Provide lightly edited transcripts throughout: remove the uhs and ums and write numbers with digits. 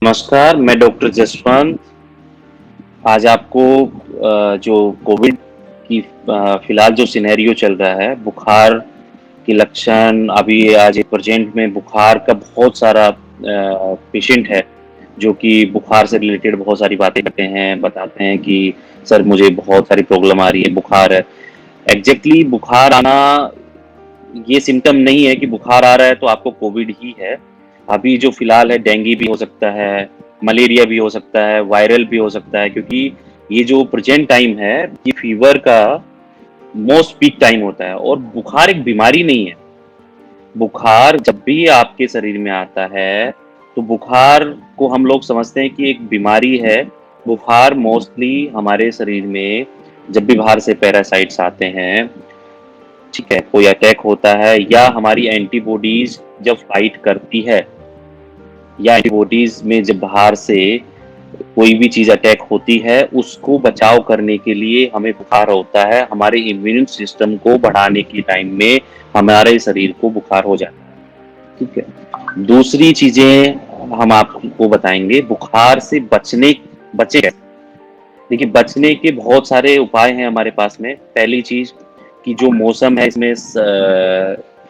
नमस्कार, मैं डॉक्टर जसवंत आज आपको जो कोविड की फिलहाल जो सिनेरियो चल रहा है, बुखार के लक्षण अभी आज प्रेजेंट में बुखार का बहुत सारा पेशेंट है, जो कि बुखार से रिलेटेड बहुत सारी बातें करते हैं, बताते हैं कि सर मुझे बहुत सारी प्रॉब्लम आ रही है, बुखार है। एग्ज़ैक्टली बुखार आना ये सिम्पटम नहीं है कि बुखार आ रहा है तो आपको कोविड ही है। अभी जो फ़िलहाल है डेंगू भी हो सकता है, मलेरिया भी हो सकता है, वायरल भी हो सकता है क्योंकि ये जो प्रेज़ेंट टाइम है, ये फ़ीवर का मोस्ट पीक टाइम होता है और बुखार एक बीमारी नहीं है। बुखार जब भी आपके शरीर में आता है, तो बुखार को हम लोग समझते हैं कि एक बीमारी है। बुखार मोस्टली हमारे शरीर में जब भी बाहर से पैरासाइट्स आते हैं, ठीक है, कोई अटैक होता है या हमारी एंटीबॉडीज़ जब फाइट करती है या एंटीबॉडीज़ में जब बाहर से कोई भी चीज़ अटैक होती है, उसको बचाव करने के लिए हमें बुखार होता है। हमारे इम्यून सिस्टम को बढ़ाने के टाइम में हमारे शरीर को बुखार हो जाता है, ठीक है। दूसरी चीज़ें हम आपको बताएँगे, बुखार से बचें कैसे? देखिए, बचने के बहुत सारे उपाय हैं हमारे पास में। पहली चीज़ कि जो मौसम है इसमें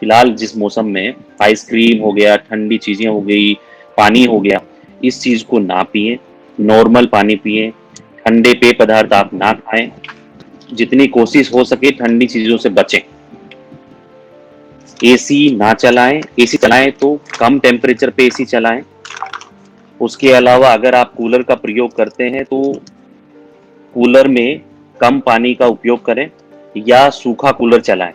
फिलहाल जिस मौसम में आइसक्रीम हो गया, ठंडी चीज़ें हो गई, पानी हो गया, इस चीज़ को ना पिएँ, नॉर्मल पानी पिएँ, ठंडे पेय पदार्थ आप ना खाएँ, जितनी कोशिश हो सके ठंडी चीज़ों से बचें। एसी ना चलाएँ, एसी चलाएँ तो कम टेम्परेचर पे एसी चलाएँ। उसके अलावा अगर आप कूलर का प्रयोग करते हैं तो कूलर में कम पानी का उपयोग करें या सूखा कूलर चलाएं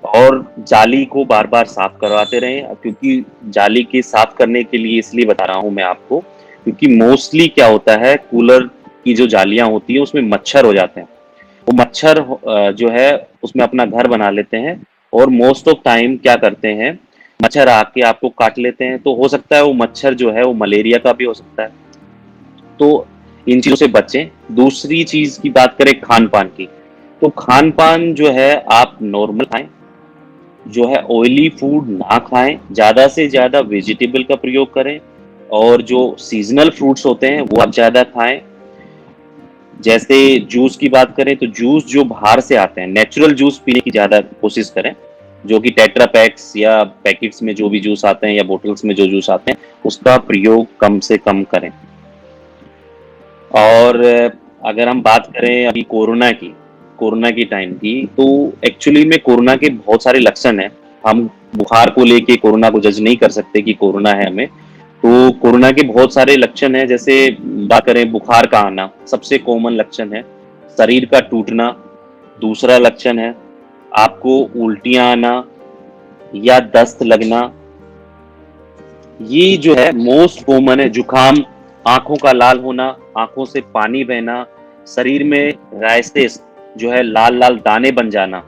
और जाली को बार-बार साफ करवाते रहें क्योंकि जाली के साफ करने के लिए इसलिए बता रहा हूँ मैं आपको क्योंकि मोस्टली क्या होता है कूलर की जो जालियाँ होती हैं उसमें मच्छर हो जाते हैं। वो मच्छर जो है उसमें अपना घर बना लेते हैं और मोस्ट ऑफ टाइम क्या करते हैं मच्छर आके आपको काट लेते हैं तो हो सकता है वो मच्छर जो है वो मलेरिया का भी हो सकता है। तो इन चीज़ों से बचें। दूसरी चीज़ की बात करें खान-पान की, तो खान-पान जो है आप नॉर्मल खाएँ, जो है ऑयली फूड ना खाएँ, ज़्यादा से ज़्यादा वेजिटेबल का प्रयोग करें और जो सीज़नल फ्रूट्स होते हैं वो आप ज़्यादा खाएँ। जैसे जूस की बात करें तो जूस जो बाहर से आते हैं, नेचुरल जूस पीने की ज़्यादा कोशिश करें, जो कि टेट्रा पैक्स या पैकेट्स में जो भी जूस आते हैं या बॉटल्स में जो जूस आते हैं, उसका प्रयोग कम से कम करें। और अगर हम बात करें अभी कोरोना की टाइम की, तो एक्चुअली में कोरोना के बहुत सारे लक्षण हैं। हम बुखार को लेके कोरोना को जज नहीं कर सकते कि कोरोना है हमें। तो कोरोना के बहुत सारे लक्षण हैं, जैसे बात करें बुखार का आना, सबसे कॉमन लक्षण है। शरीर का टूटना, दूसरा लक्षण है, आपको उल्टियाँ आना या दस्त लगना, ये जो है मोस्ट कॉमन है जुकाम, आँखों का लाल होना, आँखों से पानी बहना, शरीर में रैशेस जो है लाल-लाल दाने बन जाना।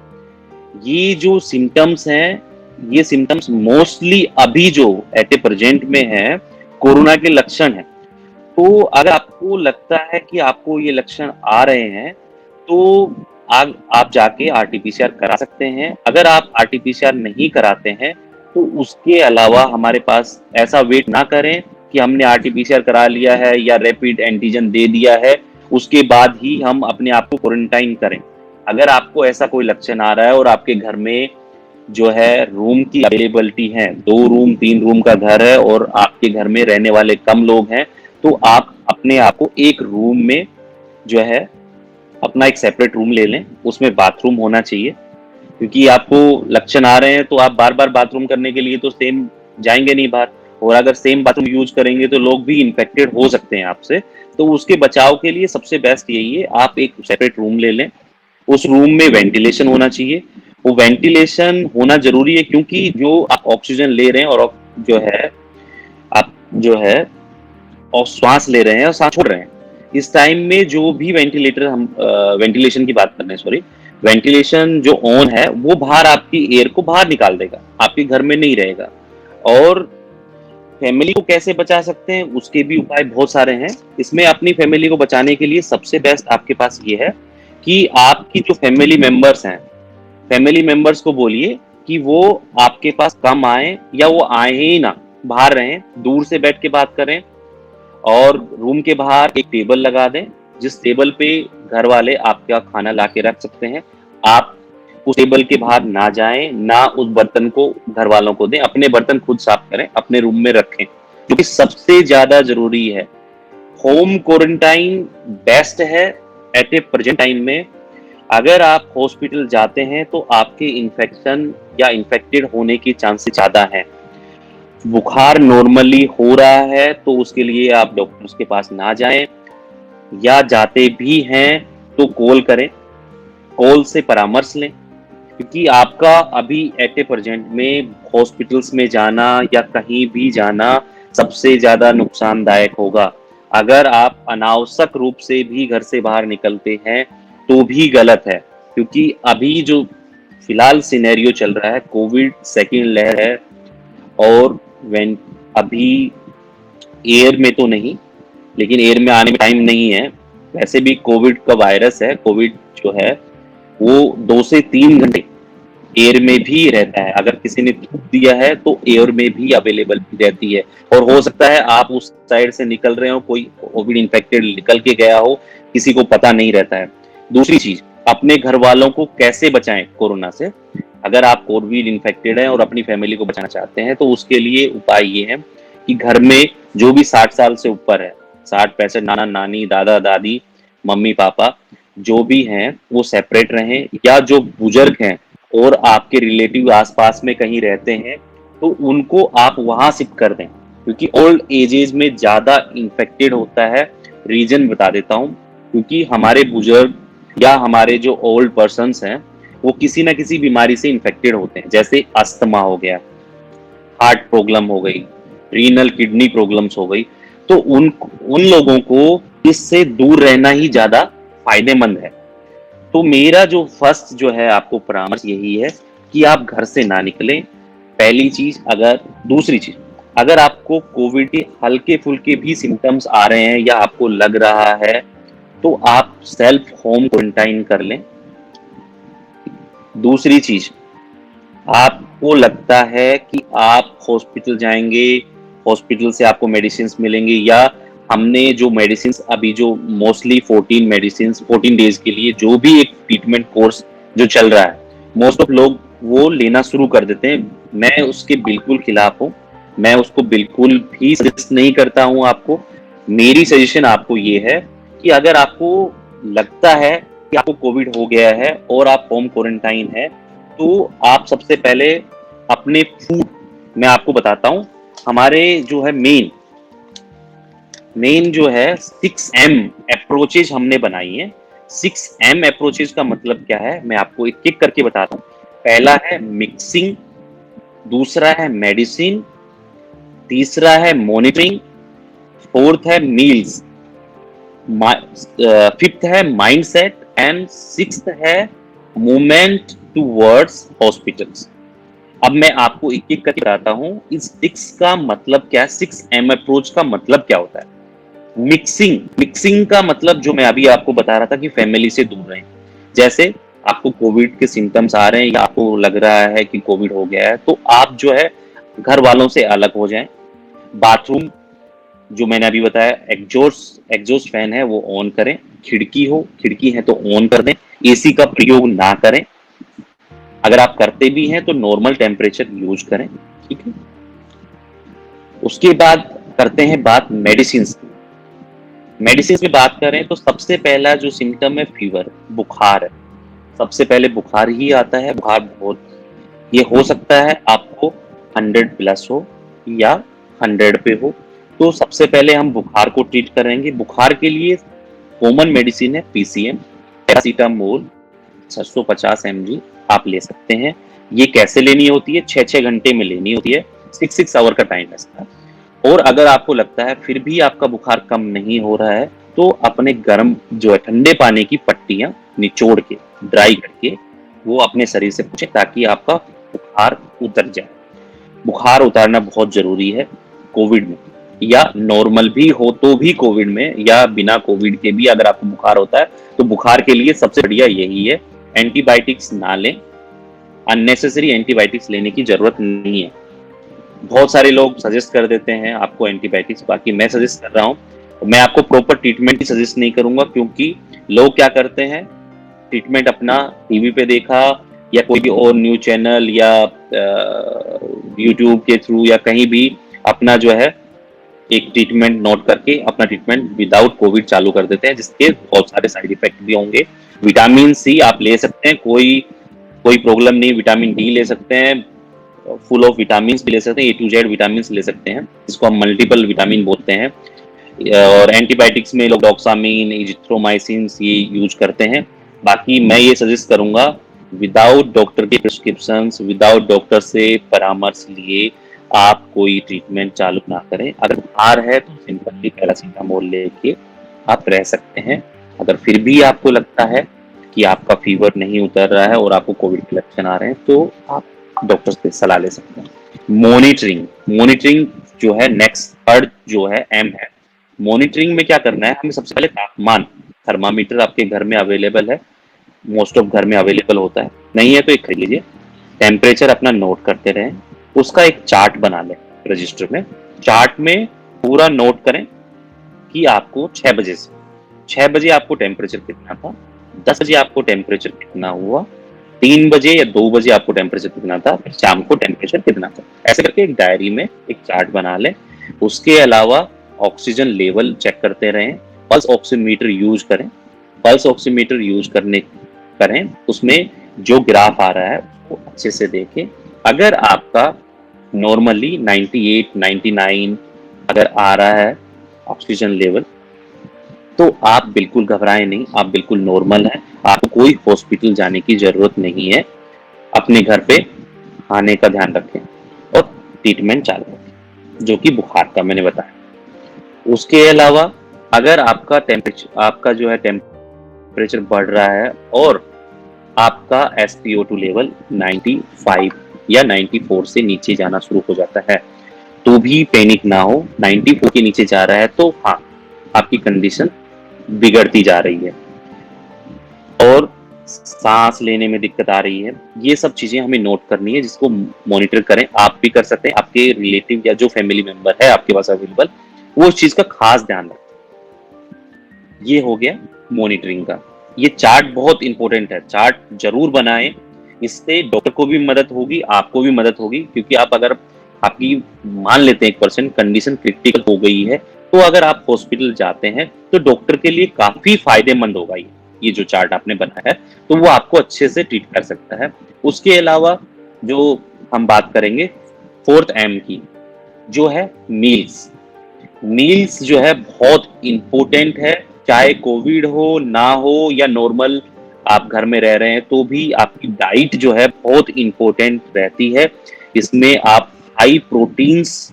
ये जो सिम्पटम्स हैं, ये सिम्पटम्स मोस्टली अभी जो एट ए प्रेजेंट में है, कोरोना के लक्षण हैं। तो अगर आपको लगता है कि आपको ये लक्षण आ रहे हैं, तो आप जाके आरटी-पीसीआर करा सकते हैं। अगर आप आरटी-पीसीआर नहीं कराते हैं, तो उसके अलावा हमारे पास ऐसा वेट ना करें कि हमने आरटी-पीसीआर करा लिया है या रैपिड एंटीजन दे दिया है, उसके बाद ही हम अपने आप को क्वारंटाइन करें। अगर आपको ऐसा कोई लक्षण आ रहा है और आपके घर में जो है रूम की अवेलेबिलिटी है, 2 रूम, 3 रूम का घर है और आपके घर में रहने वाले कम लोग हैं, तो आप अपने आप को एक रूम में जो है अपना एक सेपरेट रूम ले लें, उसमें बाथरूम होना चाहिए क्योंकि आपको लक्षण आ रहे हैं तो आप बार-बार बाथरूम करने के लिए तो सेम जाएँगे नहीं बाहर और अगर सेम बाथरूम यूज़ करेंगे तो लोग भी इन्फेक्टेड हो सकते हैं आपसे। तो उसके बचाव के लिए सबसे बेस्ट यही है, आप एक सेपरेट रूम ले लें, उस रूम में वेंटिलेशन होना चाहिए। वो वेंटिलेशन होना ज़रूरी है क्योंकि जो आप ऑक्सीजन ले रहे हैं और जो है आप जो है और श्वास ले रहे हैं और सांस छोड़ रहे हैं। इस टाइम में जो भी वेंटिलेशन की बात कर रहे हैं सॉरी, वेंटिलेशन जो ऑन है वो बाहर आपकी एयर को बाहर निकाल देगा, आपके घर में नहीं रहेगा। और फैमिली को कैसे बचा सकते हैं उसके भी उपाय बहुत सारे हैं। इसमें अपनी फैमिली को बचाने के लिए सबसे बेस्ट आपके पास ये है कि आपकी जो फैमिली मेंबर्स को बोलिए कि वो आपके पास कम आएँ या वो आएँ ही ना, बाहर रहें, दूर से बैठ के बात करें और रूम के बाहर एक टेबल लगा दें, जिस टेबल पे घर वाले आपका खाना ला के रख सकते हैं। आप उस टेबल के बाहर ना जाएं, ना उस बर्तन को घर वालों को दें, अपने बर्तन खुद साफ करें, अपने रूम में रखें, जो कि सबसे ज्यादा जरूरी है। होम क्वारंटाइन बेस्ट है एट ए प्रेजेंट टाइम में। अगर आप हॉस्पिटल जाते हैं तो आपके इन्फेक्शन या इन्फेक्टेड होने की चांसेस ज्यादा हैं। बुखार नॉर्मली हो रहा है तो उसके लिए आप डॉक्टर्स के पास ना जाएं, या जाते भी हैं तो कॉल करें, कॉल से परामर्श लें, क्योंकि आपका अभी एट ए प्रेजेंट में हॉस्पिटल्स में जाना या कहीं भी जाना सबसे ज्यादा नुकसानदायक होगा। अगर आप अनावश्यक रूप से भी घर से बाहर निकलते हैं तो भी गलत है, क्योंकि अभी जो फिलहाल सिनेरियो चल रहा है, कोविड सेकेंड लहर है, और वेन अभी एयर में तो नहीं, लेकिन एयर में आने में टाइम नहीं है। वैसे भी कोविड का वायरस है, कोविड जो है वो 2 से 3 घंटे एयर में भी रहता है। अगर किसी ने थूक दिया है तो एयर में भी अवेलेबल भी रहती है, और हो सकता है आप उस साइड से निकल रहे हो, कोई कोविड इन्फेक्टेड निकल के गया हो, किसी को पता नहीं रहता है। दूसरी चीज, अपने घर वालों को कैसे बचाएं कोरोना से। अगर आप कोविड इन्फेक्टेड है और अपनी फैमिली को बचाना चाहते हैं तो उसके लिए उपाय ये है कि घर में जो भी 60 साल से ऊपर है, 60-65, नाना नानी, दादा दादी, मम्मी पापा जो भी हैं वो सेपरेट रहें, या जो बुजुर्ग हैं और आपके रिलेटिव आसपास में कहीं रहते हैं तो उनको आप वहां शिफ्ट कर दें, क्योंकि ओल्ड एजेज में ज्यादा इन्फेक्टेड होता है। रीजन बता देता हूँ, क्योंकि हमारे बुजुर्ग या हमारे जो ओल्ड पर्सन्स हैं वो किसी ना किसी बीमारी से इन्फेक्टेड होते हैं, जैसे अस्थमा हो गया, हार्ट प्रॉब्लम हो गई, रीनल किडनी प्रॉब्लम्स हो गई। तो उन उन लोगों को इससे दूर रहना ही ज्यादा फायदेमंद है। तो मेरा जो फर्स्ट जो है आपको परामर्श यही है कि आप घर से ना निकलें, पहली चीज। अगर दूसरी चीज, अगर आपको कोविड के हल्के फुल्के भी सिम्टम्स आ रहे हैं या आपको लग रहा है तो आप सेल्फ होम क्वारंटाइन कर लें। दूसरी चीज, आपको लगता है कि आप हॉस्पिटल जाएंगे, हॉस्पिटल से आपको मेडिसिन मिलेंगे, या हमने जो मेडिसिन अभी जो मोस्टली 14 डेज के लिए जो भी एक ट्रीटमेंट कोर्स जो चल रहा है, मोस्ट ऑफ लोग वो लेना शुरू कर देते हैं। मैं उसके बिल्कुल खिलाफ हूँ, मैं उसको बिल्कुल भी सजेस्ट नहीं करता हूँ आपको। मेरी सजेशन आपको ये है कि अगर आपको लगता है कि आपको कोविड हो गया है और आप होम क्वारंटाइन है, तो आप सबसे पहले अपने फूड, मैं आपको बताता हूँ, हमारे जो है मेन जो है 6M अप्रोचेज हमने बनाई है। 6M अप्रोचेज का मतलब क्या है, मैं आपको एक एक करके बताता हूँ। पहला है मिक्सिंग, दूसरा है मेडिसिन, तीसरा है मॉनिटरिंग, फोर्थ है मील्स, फिफ्थ है माइंडसेट, एंड सिक्स्थ है मूवमेंट टूवर्ड्स हॉस्पिटल्स। अब मैं आपको एक एक करके बताता हूँ इस 6 का मतलब क्या है, 6M अप्रोच का मतलब क्या होता है। मिक्सिंग का मतलब जो मैं अभी आपको बता रहा था कि फैमिली से दूर रहें। जैसे आपको कोविड के सिम्टम्स आ रहे हैं या आपको लग रहा है कि कोविड हो गया है, तो आप जो है घर वालों से अलग हो जाएं। बाथरूम जो मैंने अभी बताया, एग्जॉस्ट फैन है वो ऑन करें, खिड़की है तो ऑन कर दें, एसी का प्रयोग ना करें। अगर आप करते भी हैं तो नॉर्मल टेम्परेचर यूज करें, ठीक है। उसके बाद करते हैं बात मेडिसिन की। मेडिसिन में बात करें तो सबसे पहला जो सिम्टम है फीवर, बुखार है। सबसे पहले बुखार ही आता है। बुखार बहुत, ये हो सकता है आपको 100 प्लस हो या 100 पे हो। तो सबसे पहले हम बुखार को ट्रीट करेंगे। बुखार के लिए कॉमन मेडिसिन है PCM, पैरासीटामोल 650 mg आप ले सकते हैं। ये कैसे लेनी होती है, 6-6 घंटे में लेनी होती है, 6 आवर का टाइम है इसका। और अगर आपको लगता है फिर भी आपका बुखार कम नहीं हो रहा है, तो अपने गर्म जो है ठंडे पानी की पट्टियां निचोड़ के, ड्राई करके वो अपने शरीर से पूछे, ताकि आपका बुखार उतर जाए। बुखार उतारना बहुत जरूरी है कोविड में, या नॉर्मल भी हो तो भी कोविड में, या बिना कोविड के भी अगर आपको बुखार होता है तो बुखार के लिए सबसे बढ़िया यही है, एंटीबायोटिक्स ना लें। अननेसेसरी एंटीबायोटिक्स लेने की जरूरत नहीं है। बहुत सारे लोग सजेस्ट कर देते हैं आपको एंटीबायोटिक्स, बाकी मैं सजेस्ट कर रहा हूँ मैं आपको प्रॉपर ट्रीटमेंट ही सजेस्ट नहीं करूंगा, क्योंकि लोग क्या करते हैं, ट्रीटमेंट अपना टीवी पे देखा या कोई भी और न्यूज चैनल या यूट्यूब के थ्रू या कहीं भी अपना जो है एक ट्रीटमेंट नोट करके अपना ट्रीटमेंट विदाउट कोविड चालू कर देते हैं, जिसके बहुत सारे साइड इफेक्ट भी होंगे। विटामिन सी आप ले सकते हैं, कोई कोई प्रॉब्लम नहीं। विटामिन डी ले सकते हैं, फुल ऑफ विटामिन भी ले सकते हैं, A to Z विटामिन ले सकते हैं, जिसको हम मल्टीपल विटामिन बोलते हैं। और एंटीबायोटिक्स में लोग डॉक्सामिन, इजिथ्रोमाइसिन ये यूज करते हैं। बाकी मैं ये सजेस्ट करूंगा, विदाउट डॉक्टर के प्रिस्क्रिप्शन, विदाउट डॉक्टर से परामर्श लिए आप कोई ट्रीटमेंट चालू ना करें। अगर बुखार है तो सिंपली पैरासीटामोल लेके आप रह सकते हैं। अगर फिर भी आपको लगता है कि आपका फीवर नहीं उतर रहा है और आपको कोविड के लक्षण आ रहे हैं, तो आप डॉक्टर से सलाह ले सकते हैं। मॉनिटरिंग, मॉनिटरिंग जो है नेक्स्ट थर्ड जो है M है। मॉनिटरिंग में क्या करना है, हमें सबसे पहले तापमान, थर्मामीटर आपके घर में अवेलेबल है, मोस्ट ऑफ घर में अवेलेबल होता है, नहीं है तो एक खरीद लीजिए। टेम्परेचर अपना नोट करते रहें, उसका एक चार्ट बना लें रजिस्टर में। चार्ट में पूरा नोट करें कि आपको 6 बजे आपको टेम्परेचर कितना था, 10 बजे आपको टेम्परेचर कितना हुआ, 3 बजे या 2 बजे आपको टेम्परेचर कितना था, फिर शाम को टेम्परेचर कितना था। ऐसे करके एक डायरी में एक चार्ट बना लें। उसके अलावा ऑक्सीजन लेवल चेक करते रहें, पल्स ऑक्सीमीटर यूज करें। पल्स ऑक्सीमीटर यूज करें, उसमें जो ग्राफ आ रहा है उसको अच्छे से देखें। अगर आपका नॉर्मली 98, 99 अगर आ रहा है ऑक्सीजन लेवल, तो आप बिल्कुल घबराएं नहीं, आप बिल्कुल नॉर्मल हैं, आपको कोई हॉस्पिटल जाने की जरूरत नहीं है। अपने घर पे खाने का ध्यान रखें और ट्रीटमेंट चालू रखें, जो कि बुखार का मैंने बताया। उसके अलावा अगर आपका जो है टेम्परेचर बढ़ रहा है और आपका SpO2 लेवल 95 या 94 से नीचे जाना शुरू हो जाता है, तो भी पैनिक ना हो। 94 के नीचे जा रहा है तो हाँ, आपकी कंडीशन बिगड़ती जा रही है और सांस लेने में दिक्कत आ रही है। ये सब चीजें हमें नोट करनी है, जिसको मॉनिटर करें। आप भी कर सकते हैं, आपके रिलेटिव या जो फैमिली मेंबर है आपके पास अवेलेबल, वो उस चीज का खास ध्यान रखें। ये हो गया मॉनिटरिंग का। ये चार्ट बहुत इंपॉर्टेंट है, चार्ट जरूर बनाएं, इससे डॉक्टर को भी मदद होगी, आपको भी मदद होगी। क्योंकि आप अगर आपकी मान लेते हैं 1% कंडीशन क्रिटिकल हो गई है, तो अगर आप हॉस्पिटल जाते हैं तो डॉक्टर के लिए काफी फायदेमंद होगा ये जो चार्ट आपने बनाया है, तो वो आपको अच्छे से ट्रीट कर सकता है। उसके अलावा जो हम बात करेंगे 4th M की, जो है मील्स। मील्स जो है बहुत इंपॉर्टेंट है, चाहे कोविड हो ना हो या नॉर्मल आप घर में रह रहे हैं, तो भी आपकी डाइट जो है बहुत इंपॉर्टेंट रहती है। इसमें आप हाई प्रोटीन्स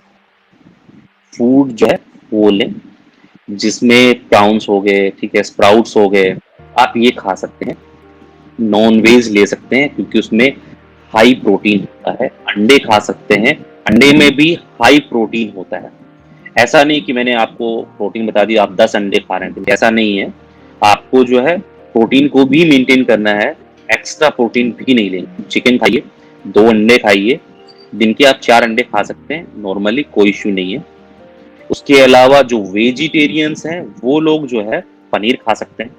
फूड जो है वो लें, जिसमें प्राउंस हो गए, ठीक है, स्प्राउट्स हो गए, आप ये खा सकते हैं। नॉन वेज ले सकते हैं क्योंकि उसमें हाई प्रोटीन होता है। अंडे खा सकते हैं, अंडे में भी हाई प्रोटीन होता है। ऐसा नहीं कि मैंने आपको प्रोटीन बता दिया आप 10 अंडे खा रहे हैं, ऐसा नहीं है। आपको जो है प्रोटीन को भी मेंटेन करना है, एक्स्ट्रा प्रोटीन भी नहीं लेना। चिकन खाइए, 2 अंडे खाइए, दिन के आप 4 अंडे खा सकते हैं नॉर्मली, कोई इश्यू नहीं है। उसके अलावा जो वेजिटेरियंस हैं वो लोग जो है पनीर खा सकते हैं,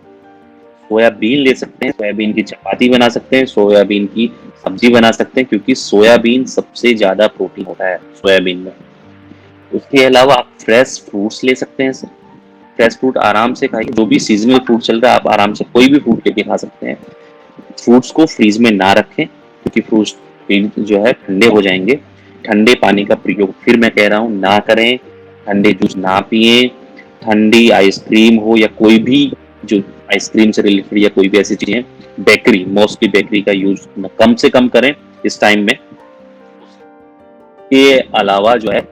सोयाबीन ले सकते हैं, सोयाबीन की चपाती बना सकते हैं, सोयाबीन की सब्जी बना सकते हैं, क्योंकि सोयाबीन सबसे ज्यादा प्रोटीन होता है सोयाबीन में। उसके अलावा आप फ्रेश फ्रूट्स ले सकते हैं सर, फ्रेश फ्रूट आराम से खाइए। जो भी सीजनल फ्रूट चल रहा है आप आराम से कोई भी फ्रूट लेके खा सकते हैं। फ्रूट्स को फ्रीज में ना रखें, क्योंकि फ्रूट्स जो है ठंडे हो जाएंगे। ठंडे पानी का प्रयोग फिर मैं कह रहा हूँ ना करें, ठंडे जूस ना पिए, ठंडी आइसक्रीम हो या कोई भी जो आइसक्रीम से रिलेटेड या कोई भी ऐसी चीजें, बेकरी, मोस्टली बेकरी का यूज कम से कम करें इस टाइम में। के अलावा जो है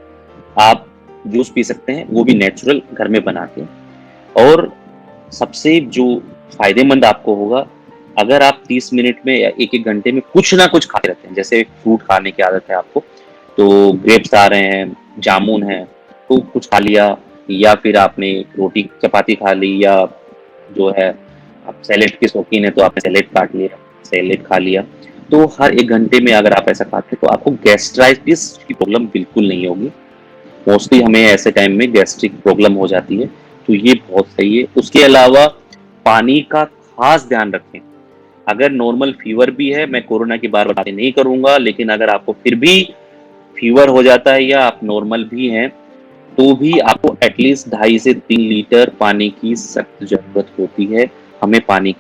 आप जूस पी सकते हैं, वो भी नेचुरल घर में बना के। और सबसे जो फायदेमंद आपको होगा, अगर आप 30 मिनट में या 1-1 घंटे में कुछ ना कुछ खाते रहते हैं, जैसे फ्रूट खाने की आदत है आपको, तो ग्रेप्स आ रहे हैं, जामुन है, तो कुछ खा लिया, या फिर आपने रोटी चपाती खा ली, या जो है आप सैलेड के शौकीन है तो आपने सैलेड काट लिया, सैलेड खा लिया, तो हर 1 घंटे में अगर आप ऐसा खाते हैं तो आपको गैस्ट्राइटिस की प्रॉब्लम बिल्कुल नहीं होगी। मोस्टली हमें ऐसे टाइम में गैस्ट्रिक प्रॉब्लम हो जाती है, तो ये बहुत सही है। उसके अलावा पानी का खास ध्यान रखें। अगर नॉर्मल फीवर भी है, मैं कोरोना की बार बातें नहीं करूंगा, लेकिन अगर आपको फिर भी फीवर हो जाता है या आप नॉर्मल भी हैं, तो भी आपको एटलीस्ट 2.5 से 3 लीटर पानी की सख्त जरूरत होती है। हमें पानी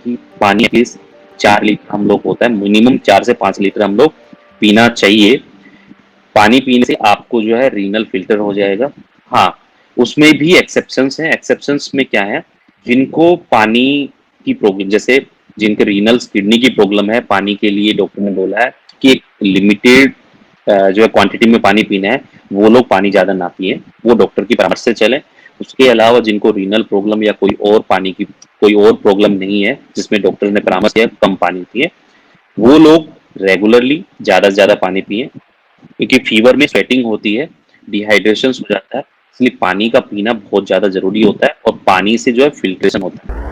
एटलीस्ट 4 लीटर हम लोग होता है, मिनिमम 4 से 5 लीटर हम लोग पीना चाहिए। पानी पीने से आपको जो है रीनल फिल्टर हो जाएगा। हाँ, उसमें भी एक्सेप्शंस हैं। एक्सेप्शंस में क्या है, जिनको पानी की प्रॉब्लम, जैसे जिनके रीनल्स किडनी की प्रॉब्लम है, पानी के लिए डॉक्टर ने बोला है कि एक लिमिटेड जो है क्वांटिटी में पानी पीना है, वो लोग पानी ज्यादा ना पिए, वो डॉक्टर की परामर्श से चले। उसके अलावा जिनको रीनल प्रॉब्लम या कोई और प्रॉब्लम नहीं है, जिसमें डॉक्टर ने परामर्श किया कम पानी पिए, वो लोग रेगुलरली ज्यादा से ज्यादा पानी पिए। क्योंकि फीवर में स्वेटिंग होती है, डिहाइड्रेशन हो जाता है, इसलिए पानी का पीना बहुत ज्यादा जरूरी होता है, और पानी से जो है फिल्ट्रेशन होता है।